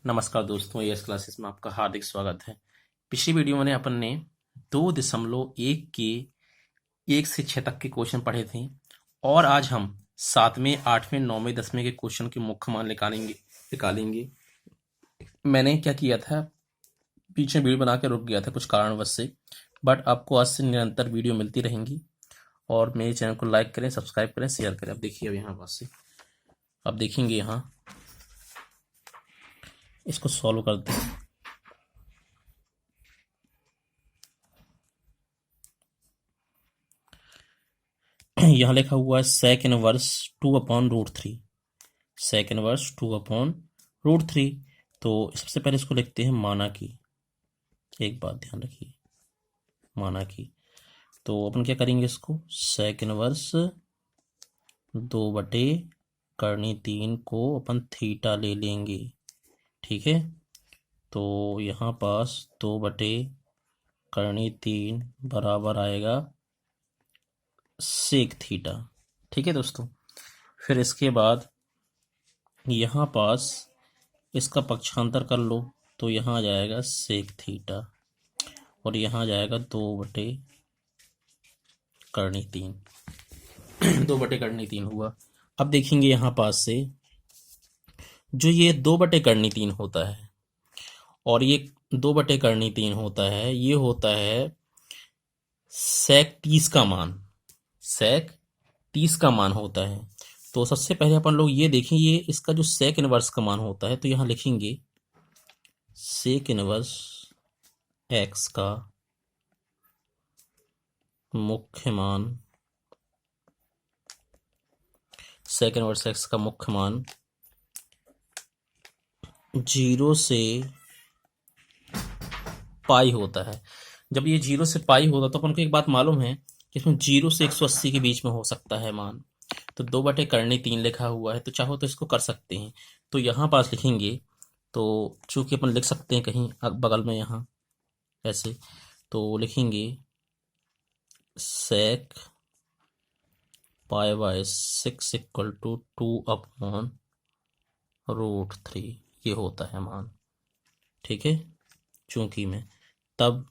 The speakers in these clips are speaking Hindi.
नमस्कार दोस्तों, एएस क्लासेस में आपका हार्दिक स्वागत है। पिछली वीडियो में अपन ने 2.1 के 1 से 6 तक के क्वेश्चन पढ़े थे और आज हम 7वें, 8वें, 9वें, 10वें के क्वेश्चन के मुख्य मान निकालेंगे। मैंने क्या किया था, बीच में वीडियो बना के रुक गया था कुछ कारणवश से, बट आपको आज से निरंतर वीडियो मिलती रहेंगी और मेरे चैनल को लाइक करें, सब्सक्राइब करें, शेयर करें। अब देखिए, अब यहाँ पास से अब देखेंगे, यहाँ इसको सॉल्व करते हैं। यहाँ लिखा हुआ है sec इनवर्स 2/√3, sec इनवर्स 2/√3। तो सबसे पहले इसको लिखते हैं माना की। एक बात ध्यान रखिए, माना की। तो अपन क्या करेंगे, इसको sec इनवर्स 2/3 को अपन थीटा ले लेंगे। ठीक है, तो यहाँ पास 2/3 बराबर आएगा सेक थीटा। ठीक है दोस्तों, फिर इसके बाद यहाँ पास इसका पक्षांतर कर लो तो यहाँ आ जाएगा सेक थीटा और यहाँ आ जाएगा 2/3 2/3 हुआ। अब देखेंगे यहाँ पास से जो ये 2/3 होता है और ये 2/3 होता है, ये होता है सेक 30 का मान, सेक 30 का मान होता है। तो सबसे पहले अपन लोग ये देखें, ये इसका जो सेक इनवर्स का मान होता है, तो यहाँ लिखेंगे सेक इनवर्स एक्स का मुख्य मान, सेक इनवर्स एक्स का मुख्य मान 0 से पाई होता है। जब ये 0 से पाई होता तो अपन को एक बात मालूम है कि इसमें 0 से 180 के बीच में हो सकता है मान। तो 2/3 लिखा हुआ है, तो चाहो तो इसको कर सकते हैं। तो यहाँ पास लिखेंगे, तो चूंकि अपन लिख सकते हैं कहीं बगल में यहाँ ऐसे, तो लिखेंगे सेक π/6 = 2/√3, ये होता है मान। ठीक है, चूंकि में तब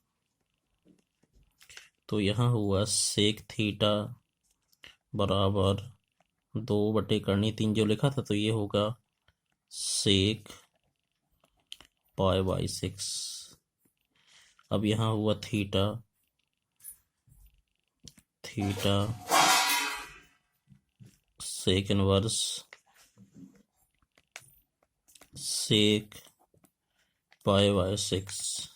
तो यहाँ हुआ सेक थीटा बराबर 2/3 जो लिखा था, तो ये होगा सेक π/6। अब यहाँ हुआ थीटा, सेक इनवर्स सेक π/6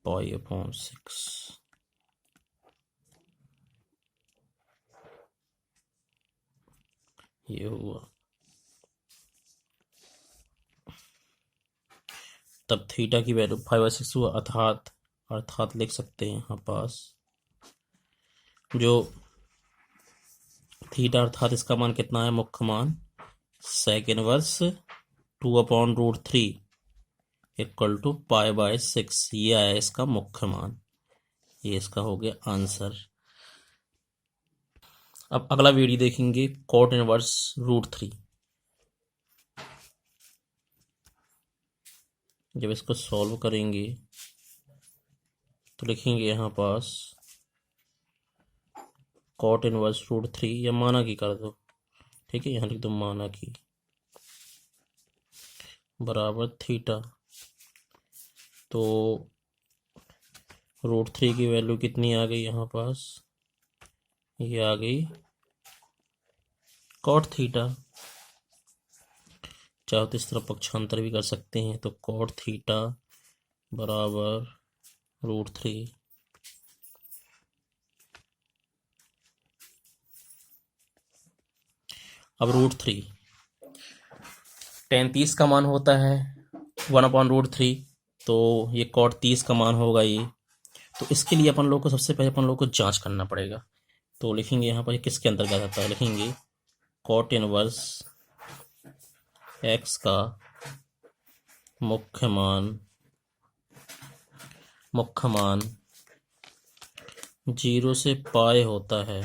π/6, ये हुआ। तब थीटा की वैल्यू 5/6 हुआ, अर्थात लिख सकते हैं यहाँ पास जो थीटा अर्थात इसका मान कितना है, मुख्य मान सेक इनवर्स 2/√3 = π/6, ये आया इसका मुख्य मान। ये इसका हो गया आंसर। अब अगला वीडियो देखेंगे cot इनवर्स √3। जब इसको सॉल्व करेंगे तो लिखेंगे यहाँ पास cot इनवर्स √3, या माना की कर दो। ठीक है, यहाँ लिख दो माना की बराबर थीटा। तो √3 की वैल्यू कितनी आ गई यहाँ पास, ये आ गई cot थीटा। चाहो तो इस तरह पक्षांतर भी कर सकते हैं, तो cot थीटा बराबर √3। अब √3 tan 30 का मान होता है 1/√3, तो ये cot 30 का मान होगा ये। तो इसके लिए अपन लोग को सबसे पहले अपन लोग को जांच करना पड़ेगा। तो लिखेंगे यहाँ पर किसके अंतर्गत आता है, लिखेंगे cot इनवर्स एक्स का मुख्य मान 0 से पाई होता है।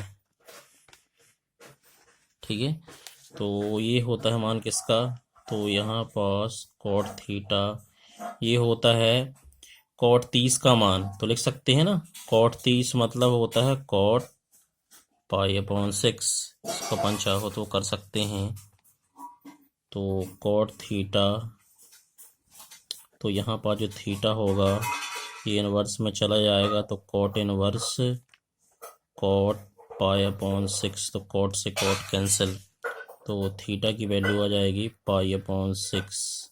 ठीक है, तो ये होता है मान किसका, तो यहाँ पास कॉट थीटा, ये होता है कॉट 30 का मान, तो लिख सकते हैं ना, कॉट 30 मतलब होता है कॉट पाई/6। इसको अपन चाहो तो कर सकते हैं। तो कॉट थीटा, तो यहाँ पर जो थीटा होगा ये इनवर्स में चला जाएगा, तो कॉट इनवर्स कॉट पाई/6, तो कॉट से कॉट कैंसिल, तो थीटा की वैल्यू आ जाएगी पाई/6।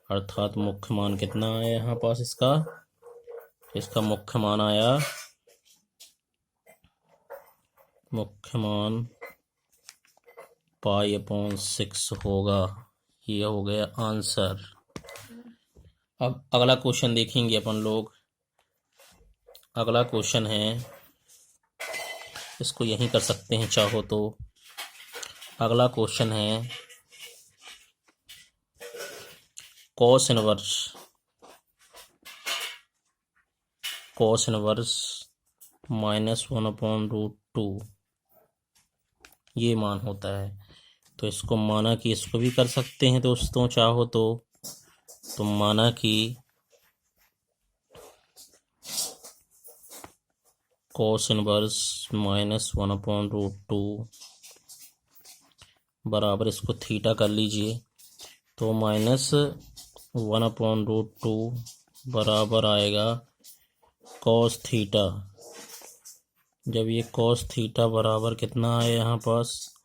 अर्थात मुख्य मान कितना आया यहाँ पास इसका, इसका मुख्य मान आया, मुख्य मान पाई/6 होगा। ये हो गया आंसर। अब अगला क्वेश्चन देखेंगे अपन लोग। अगला क्वेश्चन है, इसको यहीं कर सकते हैं चाहो तो। अगला क्वेश्चन है कॉस इनवर्स -1/√2 ये मान होता है। तो इसको माना कि इसको भी कर सकते हैं दोस्तों चाहो तो माना कि कॉस इनवर्स -1/√2 बराबर, इसको थीटा कर लीजिए, तो -1/√2 बराबर आएगा कॉस थीटा। जब ये कॉस थीटा बराबर कितना आया यहाँ पास,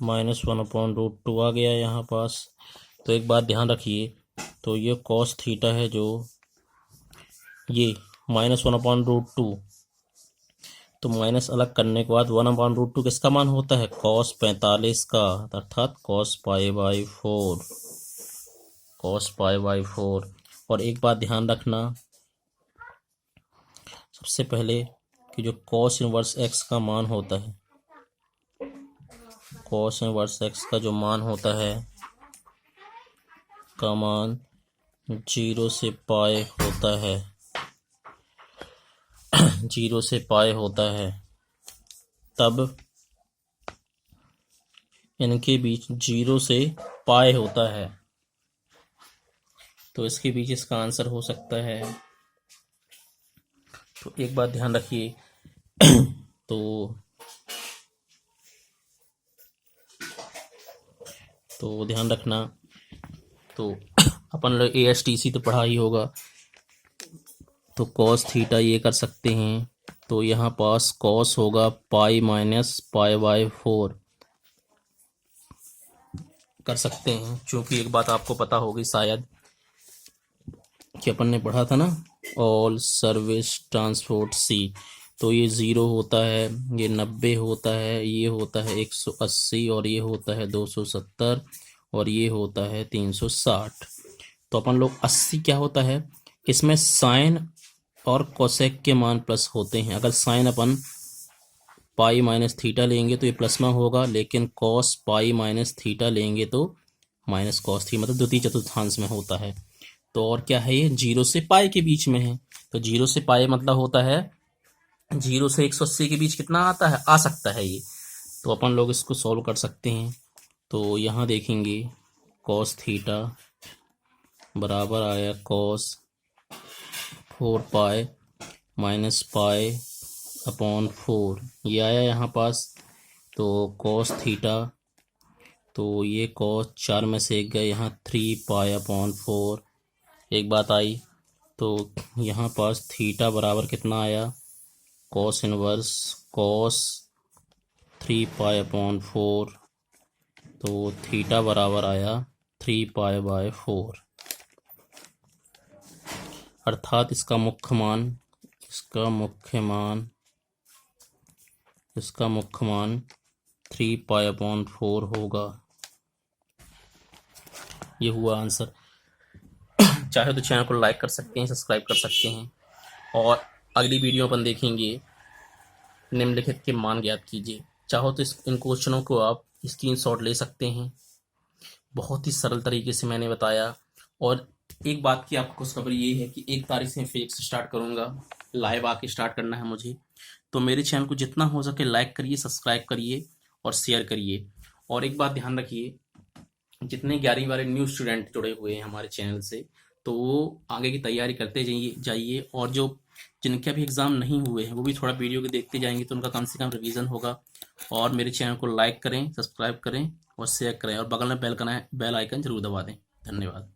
-1/√2 आ गया यहाँ पास। तो एक बात ध्यान रखिए, तो ये कॉस थीटा है जो ये -1/√2, तो माइनस अलग करने के बाद 1/√2 किसका मान होता है, कॉस 45 का, अर्थात कॉस पाई/4। और एक बात ध्यान रखना सबसे पहले कि जो कॉस इनवर्स एक्स का मान होता है, कॉस इनवर्स एक्स का जो मान होता है का मान 0 से पाई होता है, 0 से पाई होता है, तब इनके बीच 0 से पाई होता है, तो इसके बीच इसका आंसर हो सकता है। तो एक बात ध्यान रखिए, तो ध्यान रखना, तो अपन लोग ASTC तो पढ़ा ही होगा, तो कॉस थीटा ये कर सकते हैं, तो यहाँ पास कॉस होगा पाई-पाई/4 कर सकते हैं, क्योंकि एक बात आपको पता होगी शायद कि अपन ने पढ़ा था ना, ऑल सर्विस ट्रांसपोर्ट सी, तो ये 0 होता है, ये 90 होता है, ये होता है 180, और ये होता है 270, और ये होता है 360। तो अपन लोग 80 क्या होता है, इसमें साइन और कोसेक के मान प्लस होते हैं। अगर साइन अपन पाई माइनस थीटा लेंगे तो ये प्लस में होगा, लेकिन कॉस पाई माइनस थीटा लेंगे तो माइनस कॉस थी, मतलब द्वितीय चतुर्थांश में होता है। तो और क्या है, ये 0 से पाई के बीच में है, तो 0 से पाई मतलब होता है 0 से 180 के बीच कितना आता है, आ सकता है ये। तो अपन लोग इसको सॉल्व कर सकते हैं। तो यहाँ देखेंगे कॉस थीटा बराबर आया कॉस 4 पाई माइनस पाई/4, ये आया यहाँ पास। तो कॉस थीटा, तो ये कॉस 4 में से एक गए, यहाँ 3 पाई/4, एक बात आई। तो यहाँ पास थीटा बराबर कितना आया, कॉस इनवर्स कॉस 3 पाई/4, तो थीटा बराबर आया 3 पाई/4, अर्थात इसका मुख्य मान 3 पाई/4 होगा। ये हुआ आंसर। चाहे तो चैनल को लाइक कर सकते हैं, सब्सक्राइब कर सकते हैं, और अगली वीडियो अपन देखेंगे निम्नलिखित के मान ज्ञात कीजिए। चाहो तो इन क्वेश्चनों को आप स्क्रीनशॉट ले सकते हैं। बहुत ही सरल तरीके से मैंने बताया। और एक बात की आपको खुशखबरी ये है कि 1 तारीख से फिजिक्स स्टार्ट करूंगा, लाइव आके स्टार्ट करना है मुझे। तो मेरे चैनल को जितना हो सके लाइक करिए, सब्सक्राइब करिए और शेयर करिए। और एक बात ध्यान रखिए, जितने 11वीं वाले न्यू स्टूडेंट जुड़े हुए हैं हमारे चैनल से, तो वो आगे की तैयारी करते जाइए और जो जिनके अभी एग्ज़ाम नहीं हुए हैं वो भी थोड़ा वीडियो को देखते जाएंगे तो उनका कम से कम रिवीजन होगा। और मेरे चैनल को लाइक करें, सब्सक्राइब करें और शेयर करें और बगल में बेल आइकन जरूर दबा दें। धन्यवाद।